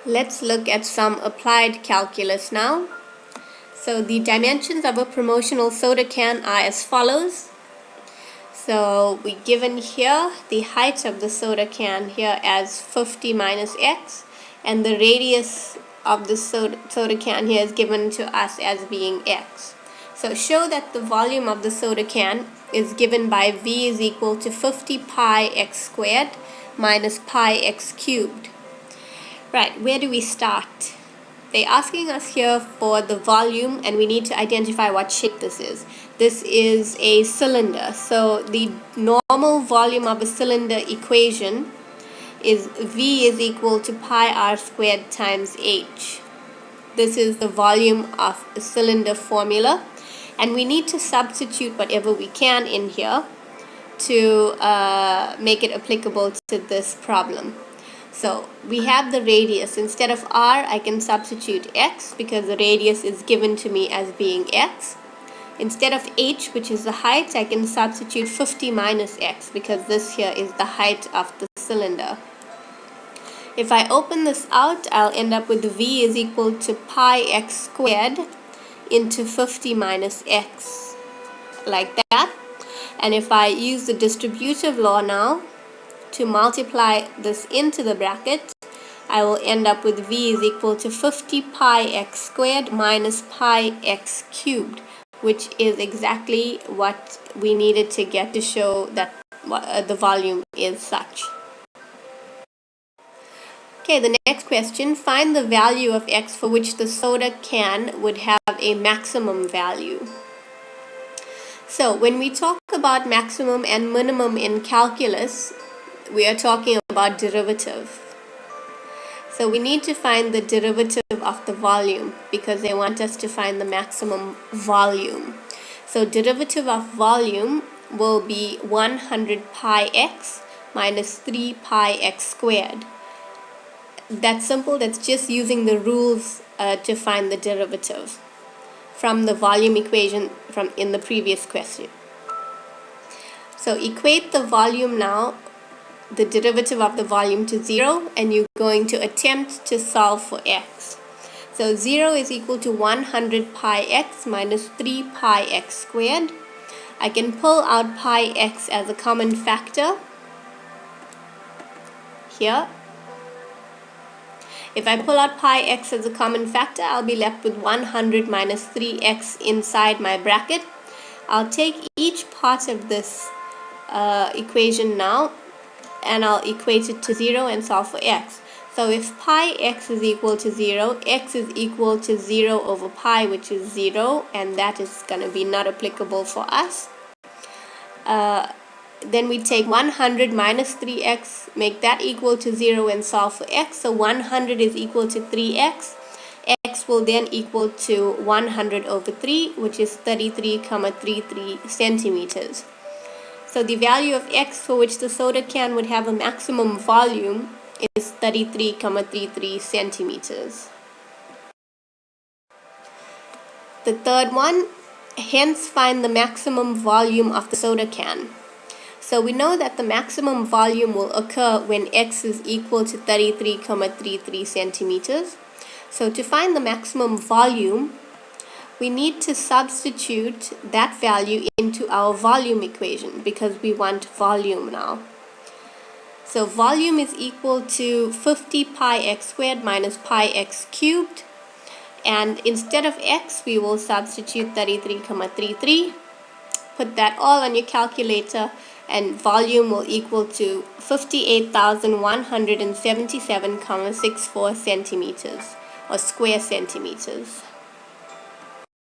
Let's look at some applied calculus now. So the dimensions of a promotional soda can are as follows. So we given here the height of the soda can here as 50 minus x, and the radius of the soda can here is given to us as being x. So show that the volume of the soda can is given by V is equal to 50 pi x squared minus pi x cubed. Right, where do we start? They're asking us here for the volume, and we need to identify what shape this is. This is a cylinder, so the normal volume of a cylinder equation is V is equal to pi r squared times h. This is the volume of a cylinder formula, and we need to substitute whatever we can in here to make it applicable to this problem. So we have the radius. Instead of r, I can substitute x because the radius is given to me as being x. Instead of h, which is the height, I can substitute 50 minus x because this here is the height of the cylinder. If I open this out, I'll end up with v is equal to pi x squared into 50 minus x, like that. And if I use the distributive law now to multiply this into the bracket, I will end up with v is equal to 50 pi x squared minus pi x cubed, which is exactly what we needed to get to show that the volume is such. Okay, the next question, find the value of x for which the soda can would have a maximum value. So when we talk about maximum and minimum in calculus, we are talking about derivative. So we need to find the derivative of the volume because they want us to find the maximum volume. So derivative of volume will be 100 pi x minus 3 pi x squared. That's simple. That's just using the rules to find the derivative from the volume equation from in the previous question. So equate the volume now, the derivative of the volume, to 0, and you're going to attempt to solve for x. So 0 is equal to 100 pi x minus 3 pi x squared. I can pull out pi x as a common factor here. If I pull out pi x as a common factor, I'll be left with 100 minus 3x inside my bracket. I'll take each part of this equation now, and I'll equate it to 0 and solve for x. So if pi x is equal to 0, x is equal to 0 over pi, which is 0, and that is going to be not applicable for us. Then we take 100 minus 3x, make that equal to 0 and solve for x. So 100 is equal to 3x. X will then equal to 100 over 3, which is 33,33 centimeters. So the value of x for which the soda can would have a maximum volume is 33,33 centimeters. The third one, hence find the maximum volume of the soda can. So we know that the maximum volume will occur when x is equal to 33,33 centimeters. So to find the maximum volume, we need to substitute that value into our volume equation because we want volume now. So volume is equal to 50 pi x squared minus pi x cubed. And instead of x, we will substitute 33,33. Put that all on your calculator, and volume will equal to 58,177,64 centimeters or square centimeters.